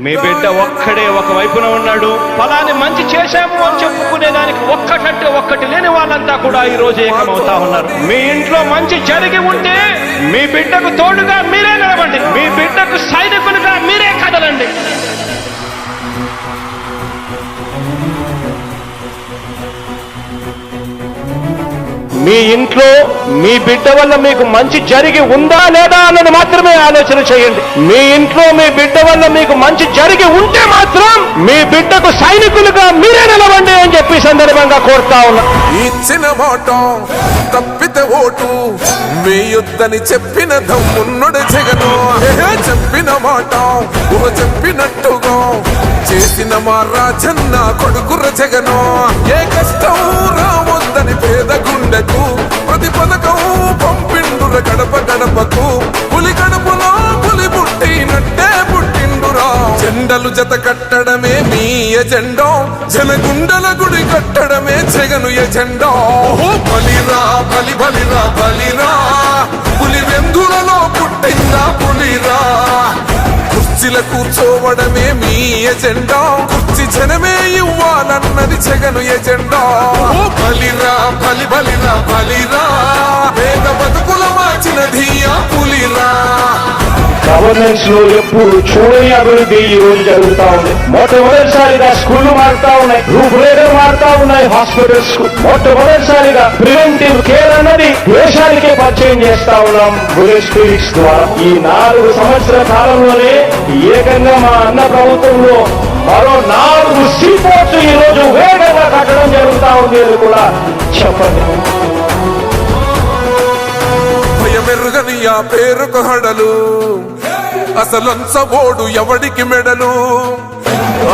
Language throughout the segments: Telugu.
మీ బిడ్డ ఒక్కడే ఒక వైపున ఉన్నాడు. ఫలాన్ని మంచి చేశాము అని చెప్పుకునేదానికి ఒక్కటంటే ఒక్కటి లేని వాళ్ళంతా కూడా ఈ రోజు ఏకమవుతా ఉన్నారు. మీ ఇంట్లో మంచి జరిగి ఉంటే మీ బిడ్డకు తోడుగా మీరే నిలబండి. మీ బిడ్డకు సైనికులుగా మీరే కదలండి. మీ ఇంట్లో మీ బిడ్డ వల్ల మీకు మంచి జరిగి ఉందా లేదా అన్నది మాత్రమే ఆలోచన చేయండి. మీ ఇంట్లో మీ బిడ్డ వల్ల మీకు మంచి జరిగి ఉంటే మాత్రం మీ బిడ్డకు సైనికులుగా మీరే నిలవండి అని చెప్పి సందర్భంగా కోరుతా ఉన్నా. ఇచ్చిన మాట తప్పితే ఓటు మీ యుద్ధని చెప్పిన దమ్మున్నడు జగను. చెప్పిన మాట చెప్పినట్టుగా చేసిన మా రాజన్న కొడుకుర జగను. ఏ కష్టం రావద్దని పేద గుండెకు ప్రతి పథకం పంపిండుర గడప గడపకు. పులి గడపలో పులి పుట్టినట్టే పుట్టిండురా. జెండలు జత కట్టడమే మీ ఎజెండా, జనగుండల గుడి కట్టడమే జగను ఎజెండా. బలిరా బలి బలిరా బలిరా, పులి వెందులలో పుట్టిందా పులిరా. కుర్చీల కూర్చోవడమే మీ ఎజెండా, కుర్చీ జనమే ఇవ్వాలన్నది జగను ఎజెండా. బలిరా బలి బలిరా బలిరా, పేద బతుకుల మార్చిన ధీయా పులిరా. గవర్నెన్స్ లో ఎప్పుడు చూడని అభివృద్ధి ఈ రోజు జరుగుతా ఉంది. మొట్టమొదటిసారిగా స్కూళ్లు మారుతా ఉన్నాయి, రూపురేఖలు మారుతా ఉన్నాయి. హాస్పిటల్స్ మొట్టమొదటిసారిగా ప్రివెంటివ్ కేర్ అన్నది దేశానికే పరిచయం చేస్తా ఉన్నాం బుల్లెట్ క్లినిక్స్ ద్వారా. ఈ 4 సంవత్సరాల కాలంలోనే ఏకంగా మా అన్న ప్రభుత్వంలో మరో 4 సీపోర్ట్స్ ఈ రోజు వేగంగా కట్టడం జరుగుతా ఉంది అని కూడా చెప్పండి. భయమెరుగని ఆ పేరుకు హడలు, అసలంచబోడు ఎవడికి మెడలు.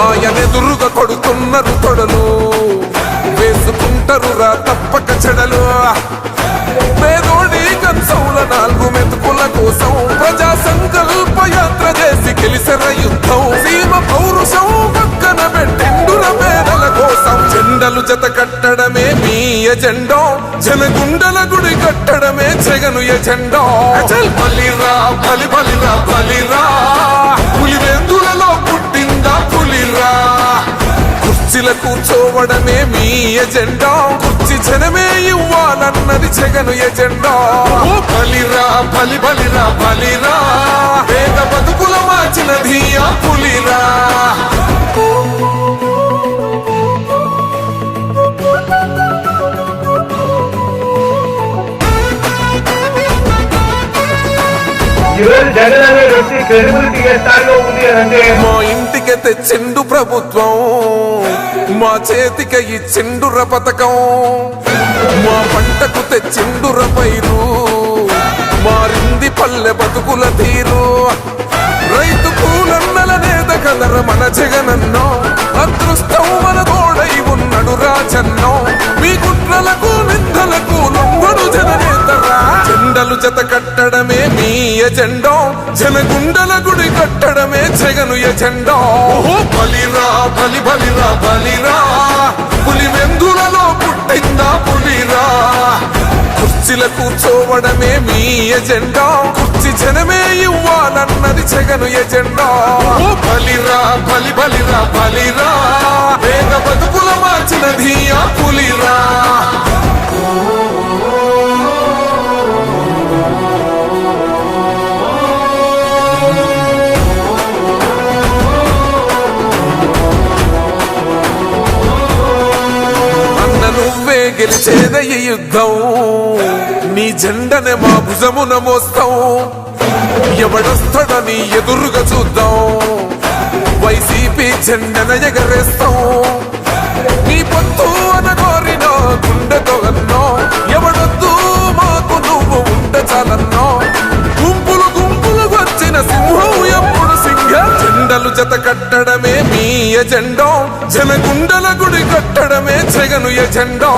ఆయనెదురుగా కొడుతున్నారు తొడలు, వేసుకుంటారు రా తప్పక చెడలు. పేదోడి కంచంల 4 మెతుకుల కోసం ప్రజా సంకల్ప యాత్ర చేసి గెలిసెర యుద్ధం. సీమ పౌరుషం పక్కన పెట్టిండుర పేదల కోసం. జెండలు జత కట్టడమే మీ ఎజెండా, జనగుండల గుడి కట్టడమే జగను ఎజెండా. బలిరా బలి బలిరా బలిరా, పులి వెందులలో పుట్టిందా పులిరా. కుర్చీల కూర్చోవడమే మీ ఎజెండా, కుర్చీ జనమే ఇవ్వాలన్నది జగను ఎజెండా. బలిరా బలి బలిరా బలిరా, పేద బతుకుల మార్చిన ధీయా పులిరా. జగన్ అనే వ్యక్తి క్రెడిబిలిటీ ఏ స్థాయిలో ఉంది అంటే మా ఇంటికి తెచ్చిండు ప్రభుత్వం, మా చేతికి ఇచ్చిండుర పథకం. మా పంటకు తెచ్చిండుర పైరు, మారింది పల్లె బతుకుల తీరు. రైతు కూలన్నల నేత కదర మన జగనన్నో, అదృష్టం మన తోడై ఉన్నడు రాజన్నో. మీ కుట్రలకు నిందలకు లొంగడు జననేతరా. జెండలు జత కట్టడమే మీ ఎజెండా, జనగుండల గుడి కట్టడమే జగను ఎజెండా. బలిరా బలి బలిరా బలిరా, పులి వెందులలో పుట్టిందా పులిరా. కుర్చీల కూర్చోవడమే మీ ఎజెండా, కుర్చీ జనమే ఇవ్వాలన్నది జగను ఎజెండా. బలిరా బలి బలిరా బలిరా, పేద బతుకుల మార్చిన ధీయా పులిరా. నువ్వే గెలిచేద ఈ యుద్ధం, నీ జెండనే మా భుజమున మోస్తాం. ఎవడొస్తాడని ఎదురుగా చూద్దాం, వైసీపీ జెండన ఎగరేస్తాం. నీ పొత్తు అనగోరిన గుండెతో అన్నో, ఎవడొద్దు మాకు నువ్వు ఉంటే చాలన్నో. గుంపులు గుంపులు వచ్చిన సింహం ఎప్పుడు సింహ. జెండలు జత కట్టడమే మీ ఎజెండా, జనగుండల గుడి కట్టడమే జగను ఎజెండా.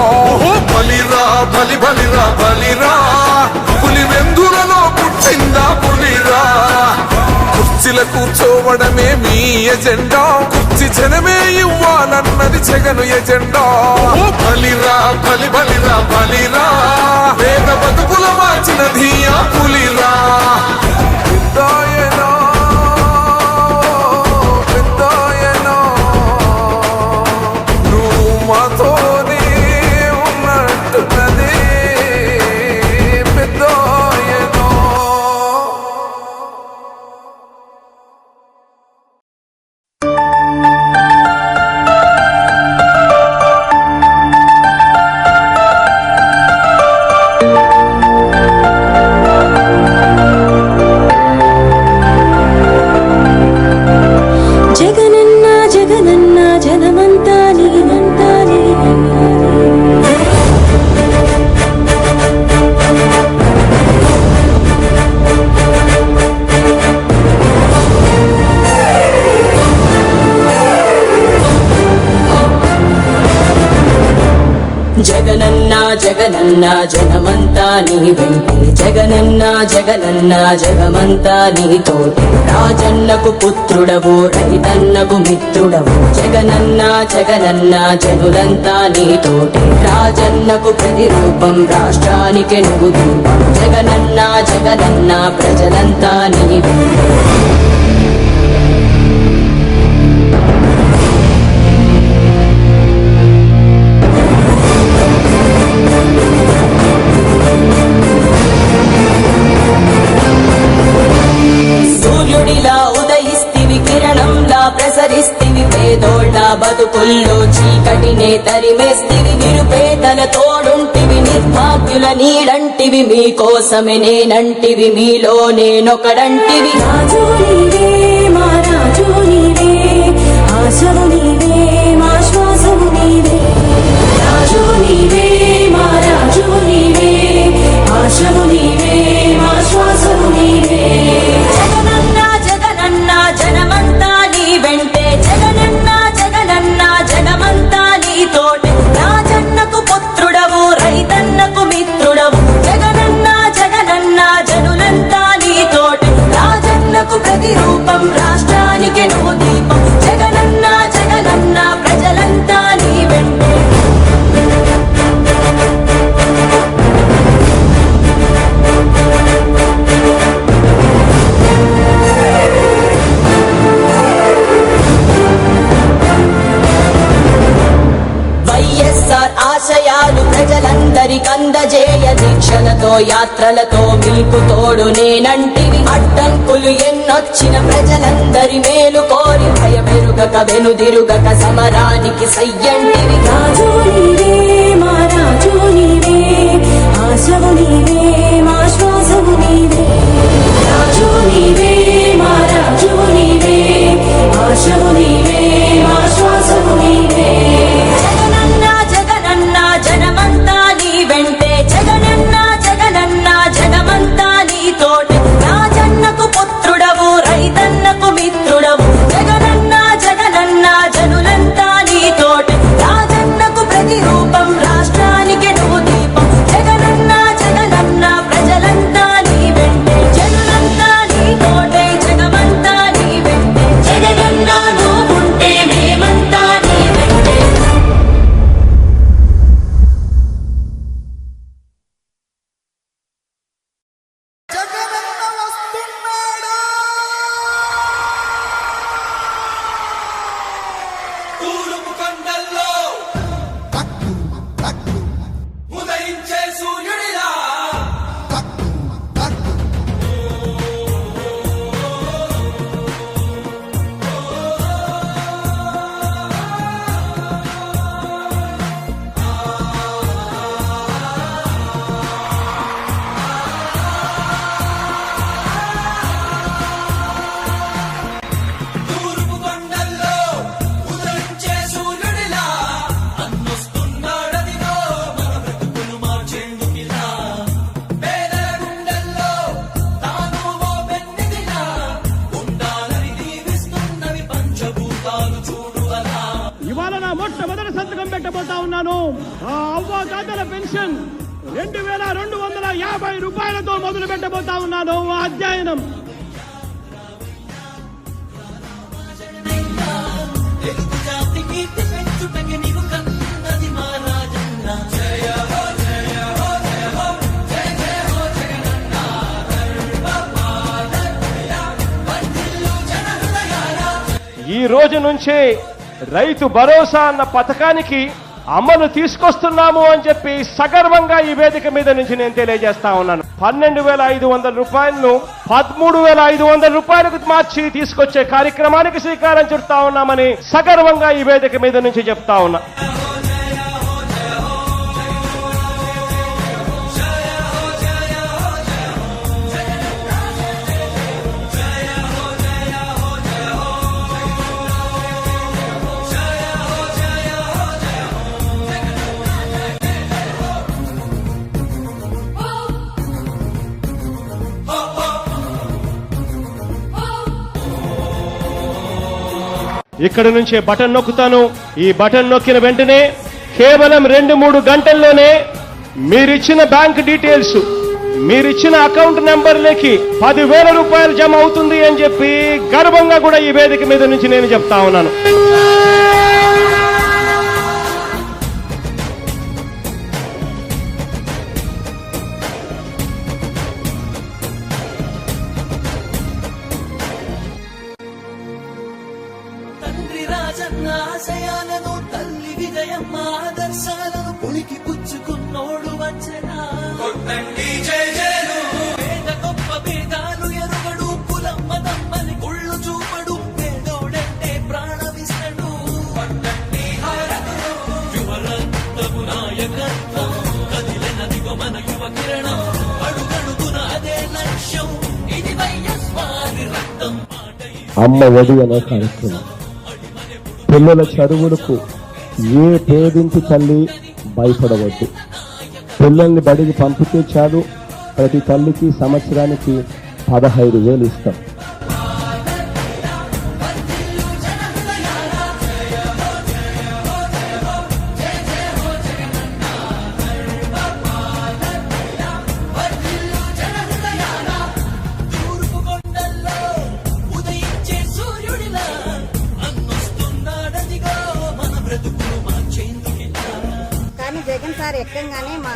బలిరా బలి బలిరా బలిరా, పులి వెందులలో పుట్టిందా పులిరా. కుర్చీల కూర్చోవడమే మీ ఎజెండా, కుర్చీ జనమే ఇవ్వాలన్నది జగను ఎజెండా. బలిరా బలి బలిరా బలిరా, పేద బతుకుల మార్చిన ధీయా పులిరా. జగనన్న జనమంతా నీ వెంటే జగనన్న జగనన్న జగమంతా నీ తోటే రాజన్నకు పుత్రుడవు రైతన్నకు మిత్రుడవు జగనన్న జగనన్న జనులంతా నీ తోటే రాజన్నకు ప్రతిరూపం రాష్ట్రానికి నువ్వు దీపం జగనన్న జగనన్న ప్రజలంతా నీ వెంటే సూర్యుడిలా ఉదయిస్తివి కిరణంలా ప్రసరిస్తివి పేదోళ్ళ బతుకుల్లో చీకటినే తరిమేస్తివి నిరుపేదల తోడుంటివి నిర్భాగ్యుల నీడంటివి మీకోసమే నేనంటివి మీలో నేనొకడంటివి రాజు నీవే మా రాజు నీవే ఆశవు నీవే మా శ్వాసము నీవే రాజు నీవే మా రాజు నీవే ఆశవు నీవే మా శ్వాసము నీవే జగనన్న జగనన్న జనమంతా నీ వెంటే జగనన్న జగనన్న జగమంతా నీ తోటే రాజన్నకు పుత్రుడవు రైతన్నకు మిత్రుడవు జగనన్న జగనన్న జనులంతా నీ తోటే రాజన్నకు ప్రతిరూపం రాష్ట్రానికి నువ్వు దీపం జగనన్న జగనన్న ప్రజలంతా నీ వెంటే వైఎస్ఆర్ ఆశయాలు ప్రజలందరికందజేయ దీక్షలతో యాత్రలతో మీకు తోడు నేనంటివి అడ్డంకులు ఎన్నొచ్చిన ప్రజలందరి మేలు కోరి భయమెరుగక వెనుదిరుగక సమరానికి సయ్యంటివి రాజు నీవే మా రాజు నీవే ఆశవు నీవే మా శ్వాసము నీవే రాజు నీవే మా రాజు నీవే ఆశవు నీవే మా శ్వాసము నీవే జగనన్న జగనన్న జనమంతా నీ వెంటే జగనన్న జగనన్న జగమంతా నీ తోటే రాజన్నకు పుత్రుడవు రైతన్నకు మిత్రుడవు జగనన్న జగనన్న జనులంతా నీ తోటే రాజన్నకు ప్రతిరూపం రాష్ట్రానికి నువ్వు దీపం జగనన్న జగనన్న ప్రజలంతా నీ వెంటే జనులంతా నీ తోటే జగమంతా నీ వెంటే జగనన్న నువ్వుంటే మేమంతా నీ వెంటే జగనన్న వస్తున్నాడు తూర్పు కొండల్లో ఉదయించే సూర్యుడిలా తూర్పు కొండల్లో ఉదయించే సూర్యుడిలా అన్నొస్తున్నాడదిగో మన బ్రతుకులు మార్చేందుకిలా పేదల గుండెల్లో తాను ఓ పెన్నిదిలా ఉండాలని దీవిస్తున్నవి పంచభూతాలు చూడు అలా ఇవాళ నా మొట్టమొదటి సంతకం పెట్టబోతా ఉన్నాను. ఆ అవ్వాతాతల పెన్షన్ 2250 రూపాయలతో మొదలు పెట్టబోతా ఉన్నాను ఆ అధ్యయనం. తెలుగు జాతి కీర్తి పెంచుటకి నీవు కన్నది మా రాజన్న జయ హో జయ హో జయ హో జయ జయ హో జగనన్న సర్వపాదయ వందిల్లు జన హృదయాల ఈ రోజు నుంచే రైతు భరోసా అన్న పథకానికి అమలు తీసుకొస్తున్నాము అని చెప్పి సగర్వంగా ఈ వేదిక మీద నుంచి నేను తెలియజేస్తా ఉన్నాను. 12,500 రూపాయలను 13,500 రూపాయలకు మార్చి తీసుకొచ్చే కార్యక్రమానికి శ్రీకారం చుడతా ఉన్నామని సగర్వంగా ఈ వేదిక మీద నుంచి చెప్తా ఉన్నా. ఇక్కడ నుంచే బటన్ నొక్కుతాను. ఈ బటన్ నొక్కిన వెంటనే కేవలం 2-3 గంటల్లోనే మీరిచ్చిన బ్యాంక్ డీటెయిల్స్, మీరిచ్చిన అకౌంట్ నెంబర్లకి 10,000 రూపాయలు జమ అవుతుంది అని చెప్పి గర్వంగా కూడా ఈ వేదిక మీద నుంచి నేను చెప్తా ఉన్నాను. తండ్రి రాజన్న ఆశయాలను, తల్లి విజయమ్మ ఆదర్శాలను పులికి పుచ్చుకున్నోడు వచ్చనా. పేద గొప్ప భేదాలు ఎరుగడు, కులమ్మ తమ్మని కుళ్ళు చూపడు, పేదోడంటే ప్రాణమిస్తడు. యువరత్నము నాయకత్వం, కదిలినదిగో మన యువ కిరణం, అడుగడుగున అదే లక్ష్యం, ఇది వైఎస్వారి రక్తం. అమ్మ ఒడి అనే కార్యక్రమం పిల్లల చదువులకు ఏ పేదింటి తల్లి భయపడవద్దు. పిల్లల్ని బడికి పంపితే చాలు, ప్రతి తల్లికి సంవత్సరానికి 15,000 ఇస్తాం. తూర్పు కొండల్లో ఉదయించే సూర్యుడిలా అన్నొస్తున్నాడదిగో మన బ్రతుకులు మార్చేందుకిలా. కానీ జగన్ సార్ ఎక్కంగానే మా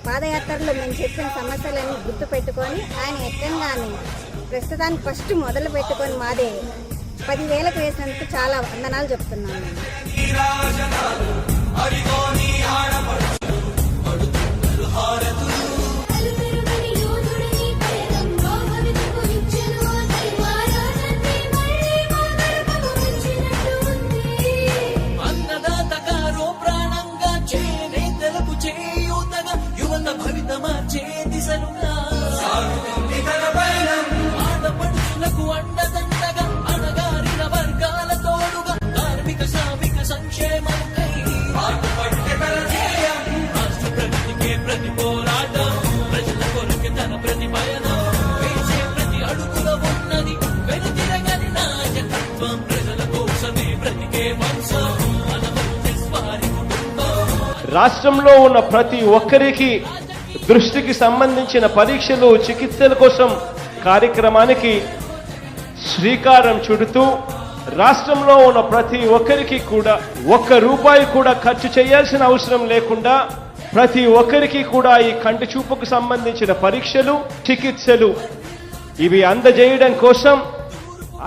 పాదయాత్రలో మేము చెప్పిన సమస్యలన్నీ గుర్తు పెట్టుకొని ఆయన ఎక్కంగానే ప్రస్తుతానికి ఫస్ట్ మొదలు పెట్టుకొని మాదే 10,000కు వేసినందుకు చాలా వందనాలు చెప్తున్నాను నేను. అలుపెరుగని యోధుడిని పేరంలో భవితకు ఇచ్చెను అతని మహారాజన్ని మళ్ళీ మా గర్భము వచ్చినట్టు ఉంది. అన్నదాతగారో ప్రాణంగా, చేనేతలకు చేయూతగా, యువత భవిత మార్చే దిశలుగా, ఆడపడుచులకు అండదండగా, అణగారిన వర్గాల తోడుగా, కార్మిక శ్రామిక సంక్షేమముకై రాష్ట్ర ప్రగతికే ప్రతి పోరాటం, ప్రజల కొరకే తన ప్రతి పయనం, వేసే ప్రతి అడుగులో ఉన్నది వెనుతిరగని నాయకత్వం, ప్రజల కోసమే బ్రతికే వంశం మన వైఎస్వారి కుటుంబం. రాష్ట్రంలో ఉన్న ప్రతి ఒక్కరికి దృష్టికి సంబంధించిన పరీక్షలు, చికిత్సల కోసం కార్యక్రమానికి శ్రీకారం చుడుతూ రాష్ట్రంలో ఉన్న ప్రతి ఒక్కరికి కూడా ₹1 కూడా ఖర్చు చేయాల్సిన అవసరం లేకుండా ప్రతి ఒక్కరికి కూడా ఈ కంటి చూపుకు సంబంధించిన పరీక్షలు, చికిత్సలు ఇవి అందజేయడం కోసం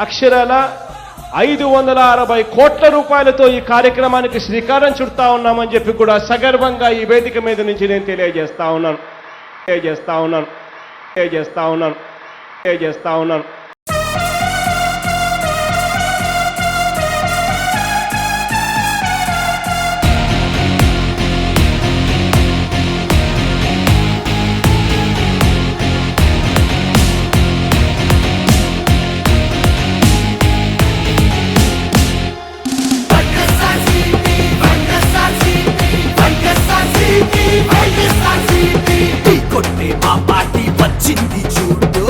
అక్షరాల 560 కోట్ల రూపాయలతో ఈ కార్యక్రమానికి శ్రీకారం చుడతా ఉన్నామని చెప్పి కూడా సగర్వంగా ఈ వేదిక మీద నుంచి నేను తెలియజేస్తా ఉన్నాను. కొట్టే మా పార్టీ వచ్చింది చూడు.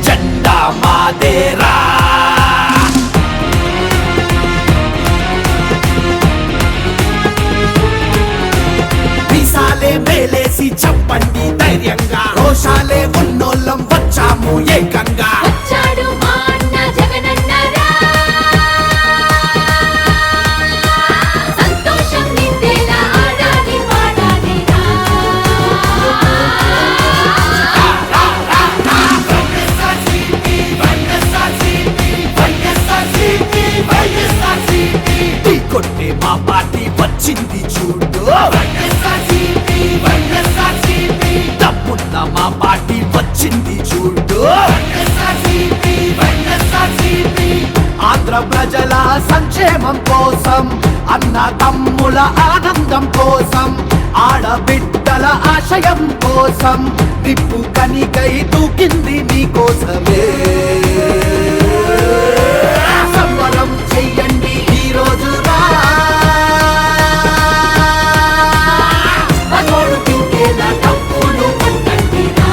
జెండా మాదేరా. మీసాలే మేలేసి చెప్పండి ధైర్యంగా, రోషాలే ఉన్నోళ్ళం వచ్చాము ఏకంగా. వచ్చాడు మా అన్న జగనన్నరా, సంతోషం నిండేలా ఆడాలి పాడాలిరా. ఢీ కొట్టే మా పార్టీ వచ్చింది చూడు, డబ్బున్న మా పార్టీ వచ్చింది చూడు. ఆంధ్ర ప్రజల సంక్షేమం కోసం, అన్న తమ్ముల ఆనందం కోసం, ఆడబిడ్డల ఆశయం కోసం, నిప్పు కనికై దూకింది నీకోసమే. సంబరం చెయ్యండి ఈ రోజురా, మనోడు తింటేలా తప్పులు పట్టండిరా.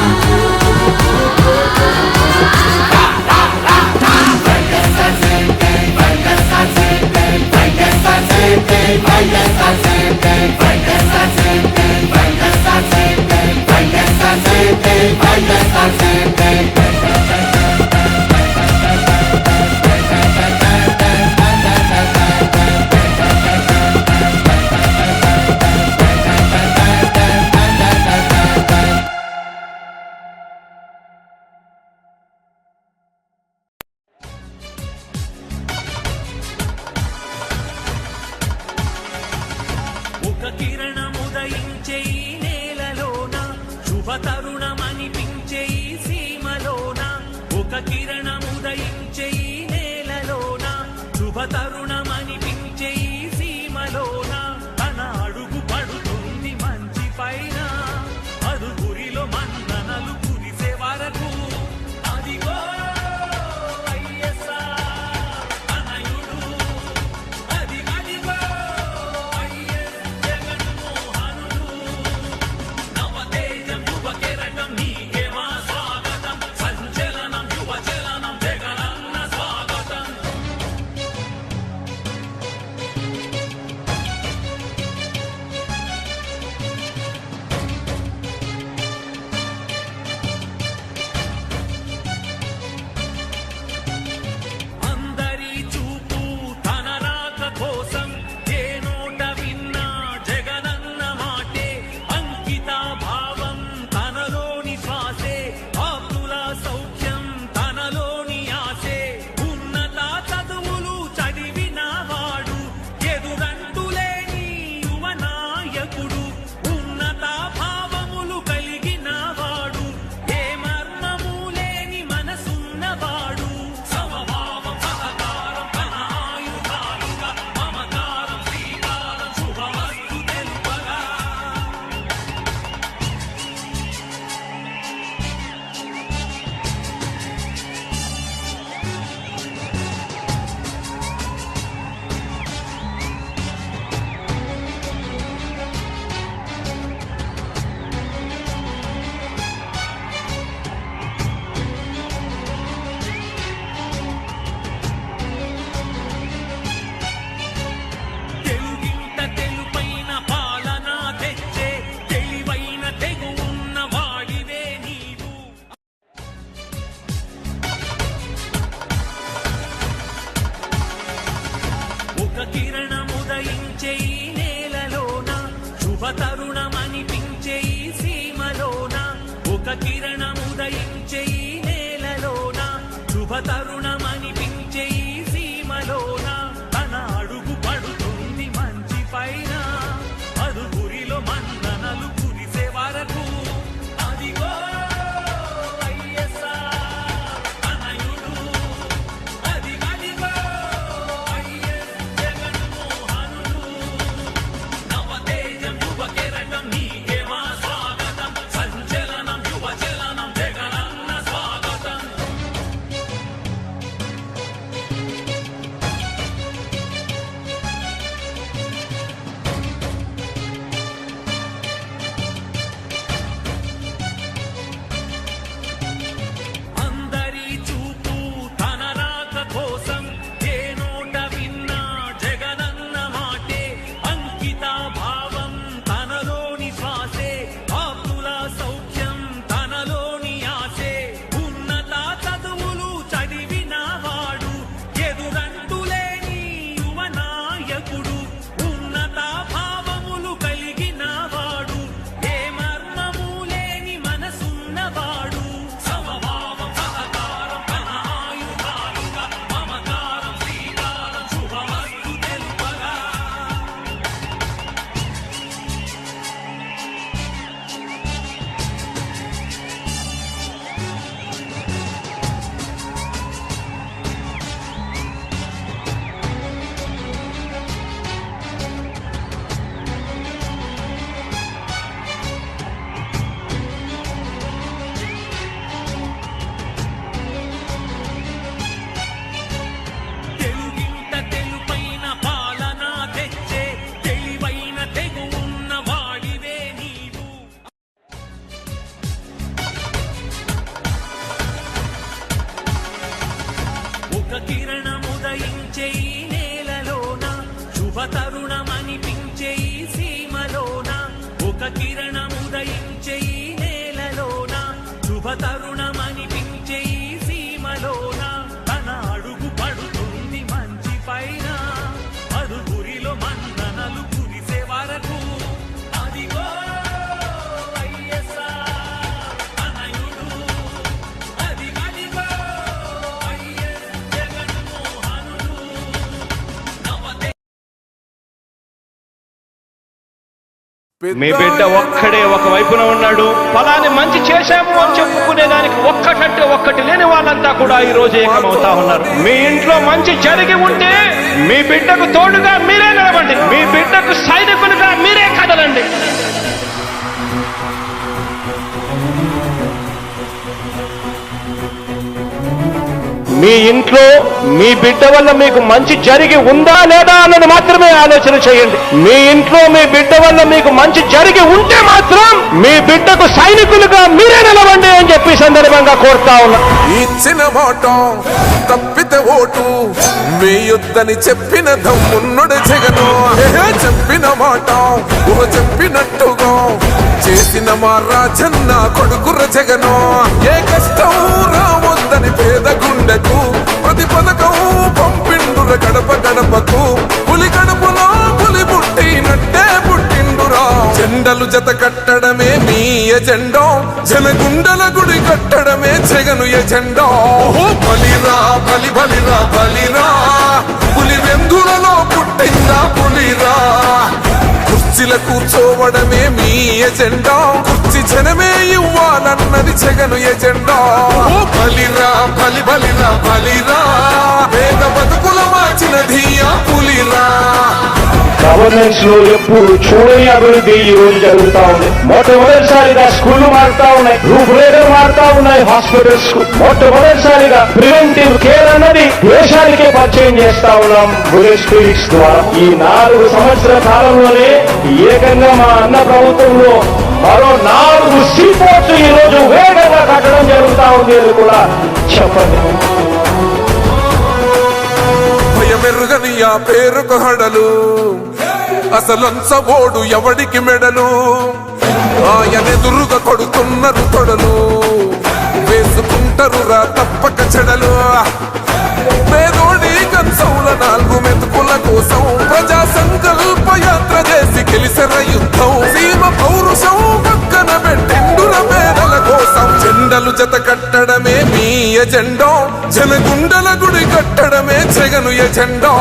ఒక కిరణముదయించే ఈ నేలలోన, శుభ తరుణమనిపించే ఈ సీమలోన. ఒక కిరణముదయించే ఈ నేలలోన, శుభ తరుణమనిపించే ఈ సీమలోన. తన అడుగు పడుతుంది మంచి పైన, అడుగురిలో మన్ననలు కురిసే వరకు. అదిగో వైఎస్ఆర్ అనయుడు, అదిగదిగో వైఎస్ జగన్మోహనుడు. నవతేజం యువ కెరటం నీకే మా స్వాగతం, సంచలనం యువ చలనం జగనన్న స్వాగతం. కిరణముదయించే ఈ నేలలోన శుభ తరుణమనిపించే ఈ సీమలోన తన అడుగు పడుతుంది మంచి పైన అరుగురిలో మన్ననలు కురిసే వరకు అదిగో వైఎస్ఆర్ తనయుడు అదిగదిగో వైఎస్ జగన్మోహనుడు నవతే మీ బిడ్డ ఒక్కడే ఒక వైపున ఉన్నాడు. ఫలాన్ని మంచి చేశాము అని చెప్పుకునే దానికి ఒక్కటంటే ఒక్కటి లేని వాళ్ళంతా కూడా ఈ రోజు ఏకమవుతా ఉన్నారు. మీ ఇంట్లో మంచి జరిగి ఉంటే మీ బిడ్డకు తోడుగా మీరే నిలబండి, మీ బిడ్డకు సైనికులుగా మీరే కదలండి. మీ ఇంట్లో మీ బిడ్డ వల్ల మీకు మంచి జరిగి ఉందా లేదా అన్నది మాత్రమే ఆలోచన చేయండి. మీ ఇంట్లో మీ బిడ్డ వల్ల మీకు మంచి జరిగి ఉంటే మాత్రం మీ బిడ్డకు సైనికులుగా మీరే నిలవండి అని చెప్పి సందర్భంగా కోరుతా ఉన్నా. ఇచ్చిన మాట తప్పితే ఓటు మీ యుద్ధని చెప్పిన దమ్మున్నడు జగను. చెప్పిన మాట చెప్పినట్టుగా చేసిన మా రాజన్న కొడుకుర జగను. ఏ కష్టం రావద్దని పేద గుండెకు ప్రతి పథకం పంపిండుర గడప గడపకు. పులి గడపలో పులి పుట్టినట్టే పుట్టిండురా. జెండలు జత కట్టడమే మీ ఎజెండా, జనగుండల గుడి కట్టడమే జగను ఎజెండా. బలిరా బలి బలిరా బలిరా, పులి వెందులలో పుట్టిందా పులిరా. కుర్చీల కూర్చోవడమే మీ ఎజెండా, కుర్చీ జనమే ఇవ్వాలన్నది జగను ఎజెండా. బలిరా బలి బలిరా బలిరా, పేద బతుకుల మార్చినది ఆ పులిరా. గవర్నెన్స్ లో ఎప్పుడు చూడని అభివృద్ధి ఈ రోజు జరుగుతా ఉంది. మొట్టమొదటిసారిగా స్కూళ్లు మారుతా ఉన్నాయి, రూపురేఖలు మారుతా ఉన్నాయి, హాస్పిటల్స్ మొట్టమొదటిసారిగా ప్రివెంటివ్ కేర్ అన్నది దేశానికే పరిచయం చేస్తా ఉన్నాం బుల్లెట్ క్లినిక్స్ ద్వారా. ఈ 4 సంవత్సరాల కాలంలోనే ఏకంగా మా అన్న ప్రభుత్వంలో మరో 4 సీపోర్ట్స్ ఈ రోజు వేగంగా కట్టడం జరుగుతా ఉంది అని కూడా చెప్పండి. భయమెరుగని ఆ పేరుకు హడలు, అసలంచబోడు ఎవడికి మెడలు. ఆయనెదురుగా కొడుతున్నారు తొడలు, వేసుకుంటారు రా తప్పక చెడలు. పేదోడి కంచౌల 4 మెతుకుల కోసం ప్రజా సంకల్ప యాత్ర చేసి గెలిసిన యుద్ధం. సీమ పౌరుషం పక్కన పెట్టిండుర పేదల కోసం. జెండలు జత కట్టడమే మీ ఎజెండా, జనగుండల గుడి కట్టడమే జగను ఎజెండా.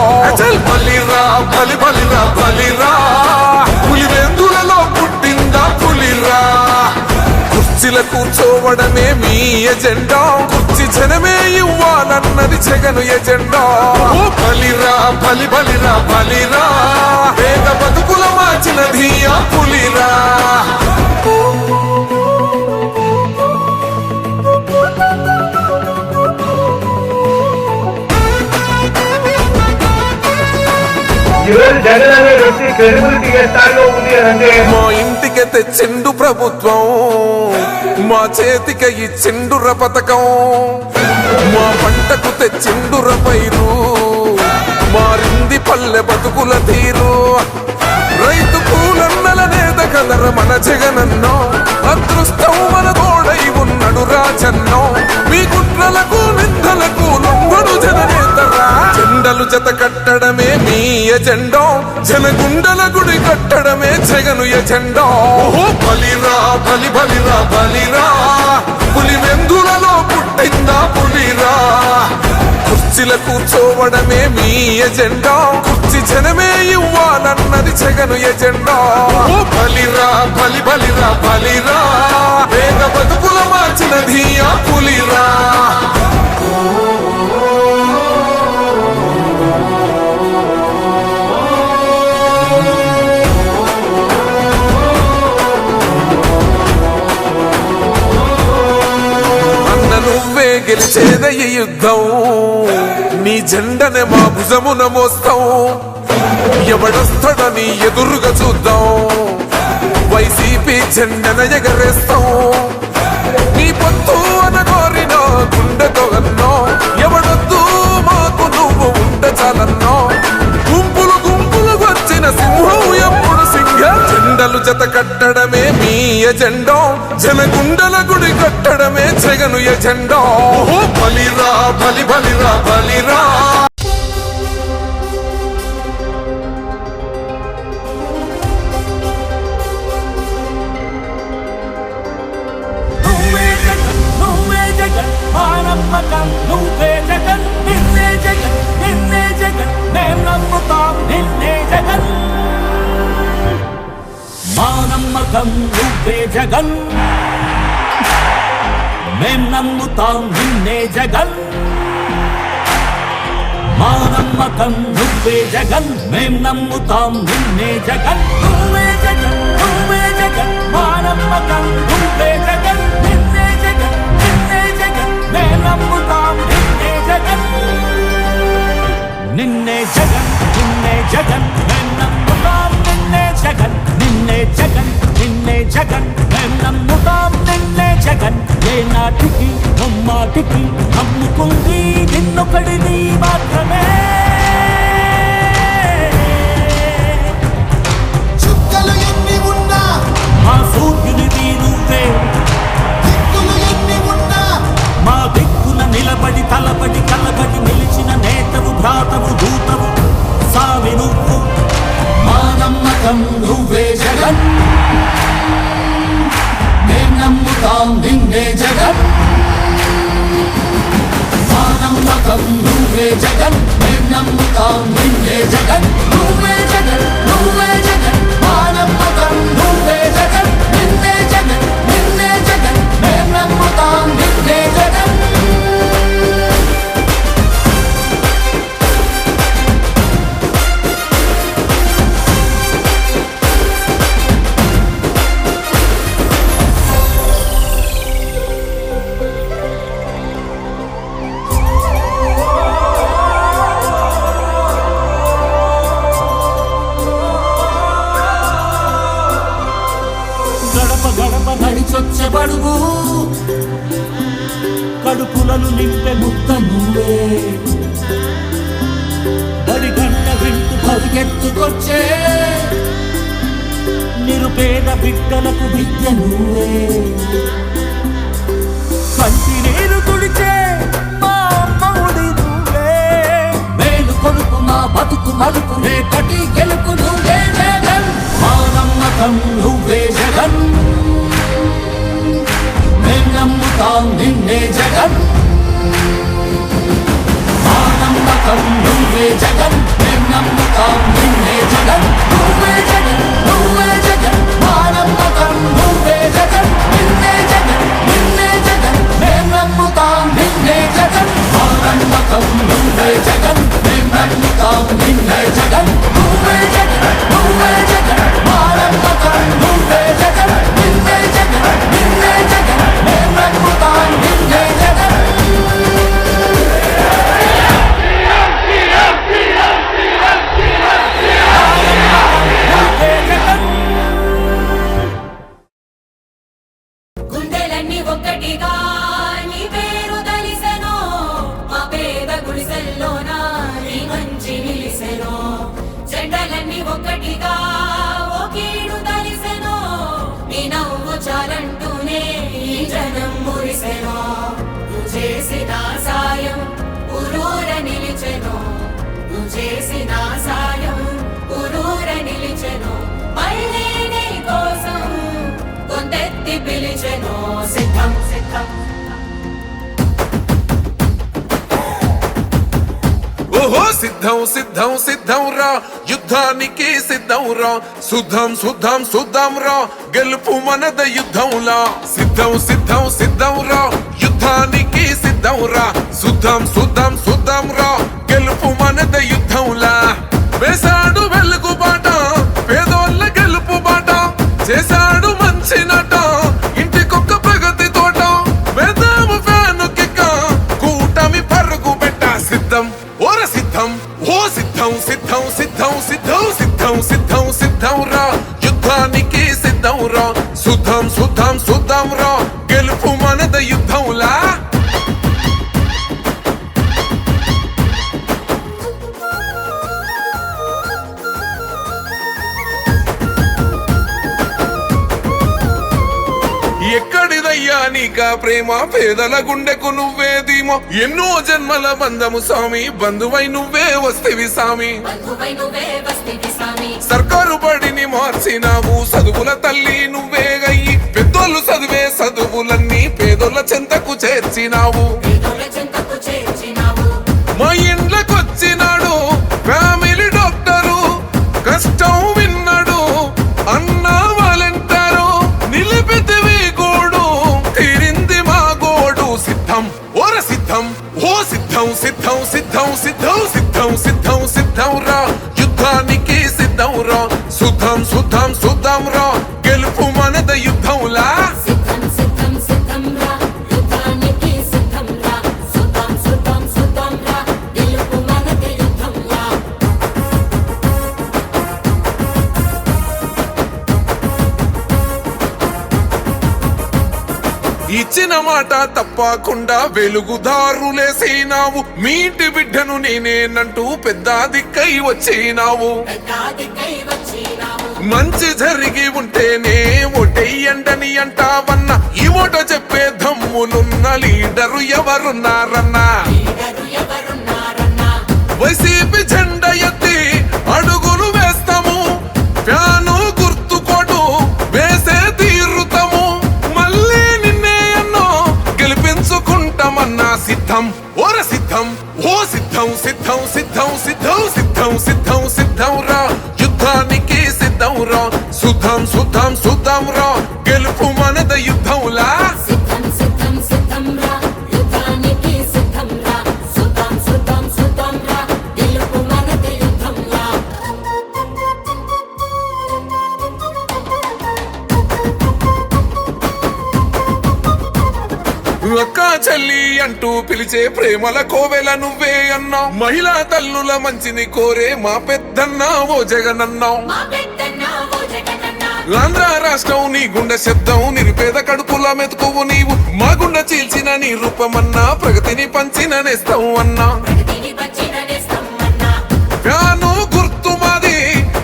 బలిరా బలి బలిరా బలిరా, పులి వెందులలో పుట్టిందా పులిరా. కుర్చీల కూర్చోవడమే మీ ఎజెండా, కుర్చీ జనమే ఇవ్వాలన్నది జగను ఎజెండా. బలిరా బలి బలిరా బలిరా, పేద బతుకుల మార్చినది ఆ పులిరా. ఈరోజు జగన్ అనే వ్యక్తి క్రెడిబిలిటీ ఏ స్థాయిలో ఉంది అంటే మా ఇంటికి తెచ్చిండు ప్రభుత్వం, మా చేతికి ఇచ్చిండుర పథకం. మా పంటకు తెచ్చిండుర పైరు, మారింది పల్లె బతుకుల తీరు. రైతు కూలన్నల నేత కదర మన జగనన్నో, అదృష్టం మన తోడై ఉన్నడు రాజన్నో. మీ కుట్రలకు నిందలకు లొంగడు జననేతరా. జెండలు జత కట్టడమే మీ ఎజెండా, జనగుండల గుడి కట్టడమే జగను ఎజెండా. బలిరా బలి బలిరా బలిరా, పులి వెందులలో పుట్టిందా పులిరా. కుర్చీల కూర్చోవడమే మీ ఎజెండా, కుర్చీ జనమే ఇవ్వాలన్నది జగను ఎజెండా. బలిరా బలి బలిరా బలిరా, పేద బతుకుల మార్చినది ఆ పులిరా. నువ్వే గెలిచేద ఈ యుద్ధం, నీ జెండనే మా భుజమున మోస్తాం. ఎవడొస్తాడని ఎదురుగా చూద్దాం, వైసీపీ జెండన ఎగరేస్తాం. నీ పొత్తు అనగోరిన గుండెతో అన్నో, ఎవడొద్దు మాకు నువ్వు ఉండ చాలన్నో. గుంపులు గుంపులు వచ్చిన సింహం ఎప్పుడు సింహ. జెండలు జత కట్టడమే మీ ఎజెండో జనగుండల గుడి కట్టడమే జగను ఎజెండో బలిరా బలి బలిరా బలిరా నువ్వే జగన్ మా నమ్మకం నువ్వే జగన్ నిన్నే జగన్ మేం నమ్ముతాం నిన్నే జగన్ మా నమ్మకం నువ్వే జగన్ మేం నమ్ముతాం నిన్నే జగన్ మా నమ్మకం నువ్వే జగన్ మేం నమ్ముతాం నిన్నే జగన్ నువ్వే జగన్ మా నమ్మకం నువ్వే జగన్ నిన్నే జగన్ మేం నమ్ముతాం నిన్నే జగన్ నిన్నే జగన్ మేం నమ్ముతాం నిన్నే జగన్ మేం నమ్ముతాం నిన్నే జగన్ ఏ నాటికి నమ్మాటికి నమ్ముకుంది నిన్నొకడిని మాత్రమే చుక్కలు ఎన్ని ఉన్నా మా సూర్యునిది నువ్వే దిక్కులు ఎన్ని ఉన్నా మా దిక్కున నిలబడి తలబడి కలబడి నిలిచిన నేతవు భ్రాతవు దూతవు సావి నువ్వు మా నమ్మకం నువ్వే జగన్ మేం నమ్ముతాం నిన్నే జగన్ మా నమ్మకం నువ్వే జగన్ మేం నమ్ముతాం నిన్నే జగన్ నువ్వే జగన్ మా నమ్మకం నువ్వే జగన్ నిన్నే జగన్ మేం నమ్ముతాం నిన్నే జగన్ గడప గడప నడిచొచ్చే బడుగు కడుపులను నింపే ముద్ద నువ్వే బడి గంట వింటూ పరిగెత్తుకొచ్చే నిరుపేద బిడ్డలకు విద్య నువ్వే కంటి నీరు తుడిచే మా అమ్మఒడి నువ్వే మేలు కొడుకు మా బతుకు మడుపు రేపటి గెలుపు నువ్వే జగన్ మా నమ్మకం నువ్వే జగన్ మేం నమ్ముతాం నిన్నే జగన్ మా నమ్మకం నువ్వే జగన్ మేం నమ్ముతాం నిన్నే జగన్ నువ్వే జగన్ మా నమ్మకం నువ్వే జగన్ నిన్నే జగన్ మేం నమ్ముతాం నిన్నే జగన్ మా నమ్మకం నువ్వే జగన్ మేం నమ్ముతాం నిన్నే జగన్ నువ్వే జగన్ మా నమ్మకం నువ్వే జగన్ నిన్నే జగన్ మేం నమ్ముతాం నిన్నే జగన్ గుండెలన్నీ ఒక్కటిగా నీ పేరు తలిసెనో మా పేద గుడిసెల్లోన నీ మంచి నిలిసెనో జెండలన్నీ ఒక్కటిగా ఓ కీడు తలిసెనో నీ నవ్వు చాలంటూనే ఈ జనం మురిసెనో నువ్వు చేసిన సాయం ఊరూర నిలిచెనో నువ్వు చేసిన సాయం ఊరూర నిలిచెనో మళ్ళీ నీ కోసం కొందెత్తి పిలిచెనో సిద్ధం ఓహో సిద్ధం సిద్ధం సిద్ధం రా యుద్ధానికి సిద్ధం రా శుద్ధం రా గెలుపు మనద యుద్ధంలా సిద్ధం రా యుద్ధానికి సిద్ధం రా శుద్ధం రా గెలుపు మనద యుద్ధంలా వేసాడు వెలుగు బాట పేదోళ్ళ గెలుపు బాట చేశాడు మంచి నట ఇంటికొక్క ప్రగతి తోట వేదాము ఫ్యాను కిక్క కూటమి పరుగు పెట్ట సిద్ధం ఓర సిద్ధం ఓ సిద్ధం రా యుద్ధానికి సిద్ధం రా శుద్ధం రా గెలుపు మనద యుద్ధంలా నీక ప్రేమ పేదల గుండెకు నువ్వే ధీమో ఎన్నో జన్మల బంధము స్వామి బంధువై నువ్వే వస్తేవి స్వామి బంధువై నువ్వే వస్తేవి స్వామి సర్కారు బడిని మార్చినావు చదువుల తల్లి నువ్వే గయ్యి పెద్దోళ్ళు చదివే చదువులన్నీ పేదోళ్ళ చెంతకు చేర్చినావు పేదోళ్ళ చెంతకు చేర్చినావు మా ఇండ్లకొచ్చినాడు ఫ్యామిలీ డాక్టరు కష్టం విన్నాడు అన్న వాలంటారు నిలిపితివి గోడు తీరింది మా గోడు సిద్ధం ఓర సిద్ధం ఓ సిద్ధం సిద్ధం సిద్ధం సిద్ధం సిద్ధం సిద్ధం సిద్ధం రా యుద్ధానికి సిద్ధం రా సుద్ధం సుద్ధం సుద్ధం రా గెలుపు మనద యుద్ధంలా సిద్ధం సిద్ధం సిద్ధం రా యుద్ధానికి సిద్ధం రా సుద్ధం సుద్ధం సుద్ధం రా గెలుపు మనదే యుద్ధంలా ఇచ్చిన మాట తప్పకుండా వెలుగుదారులేసినావు మీ ఇంటి బిడ్డను నేనేనంటూ పెద్ద దిక్కై వచ్చినావు పెద్దాదికై వచ్చినావు మంచి జరిగి ఉంటేనే ఓటెయ్యండని అంటావన్నా ఈ ఓట చెప్పే దమ్ములున్న లీడరు ఎవరున్నారన్నా లీడరు ఎవరున్నారన్నా వైసీపీ జెండా ఎత్తి అడుగులు వేస్తాము ఫ్యాను గుర్తుకోడు వేసే తీరుతాము మళ్ళీ నిన్నే ఎన్నో గెలిపించుకుంటామన్నా సిద్ధం ఓర సిద్ధం ఓ సిద్ధం సిద్ధం సిద్ధం సిద్ధం సిద్ధం సిద్ధం సిద్ధం రా యుద్ధానికి సిద్ధం రా సుద్ధం సుద్ధం సుద్ధం రా గెలుపు మనద యుద్ధంలా సిద్ధం సిద్ధం సిద్ధం రా యుద్ధానికి సిద్ధం రా సుద్ధం సుద్ధం సుద్ధం రా గెలుపు మనదే యుద్ధంలా అక్క చెల్లి అంటూ పిలిచే ప్రేమల కోవెల నువ్వే అన్నావు మహిళా తల్లుల మంచిని కోరే మా పెద్దన్న ఓ జగనన్నావు మా పెద్దన్న ఓ జగనన్న ఆంధ్ర రాష్ట్రం నీ గుండె శబ్దం నిరుపేద కడుపుల మెతుకువు నీవు మా గుండె చీల్చిన నీ రూపమన్నా ప్రగతిని పంచిన నేస్తావు అన్నా ప్రగతిని పంచిన నేస్తమన్నా ఫ్యాను గుర్తు మాది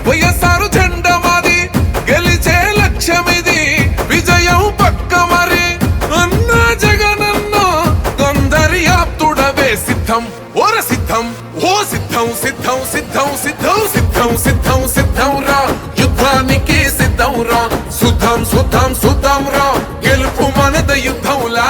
వైఎస్ఆర్ జెండా మాది గెలిచే లక్ష్యమిది విజయం పక్క మరి అన్న జగనన్న కొందరి ఆప్తుడవే సిద్ధం ఓర సిద్ధం ఓ సిద్ధం సిద్ధం సిద్ధం సిద్ధం సిద్ధం సిద్ధం సిద్ధం రా యుద్ధానికి సిద్ధం రా సుద్ధం సుద్ధం సుద్ధం రా గెలుపు మనద యుద్ధంలా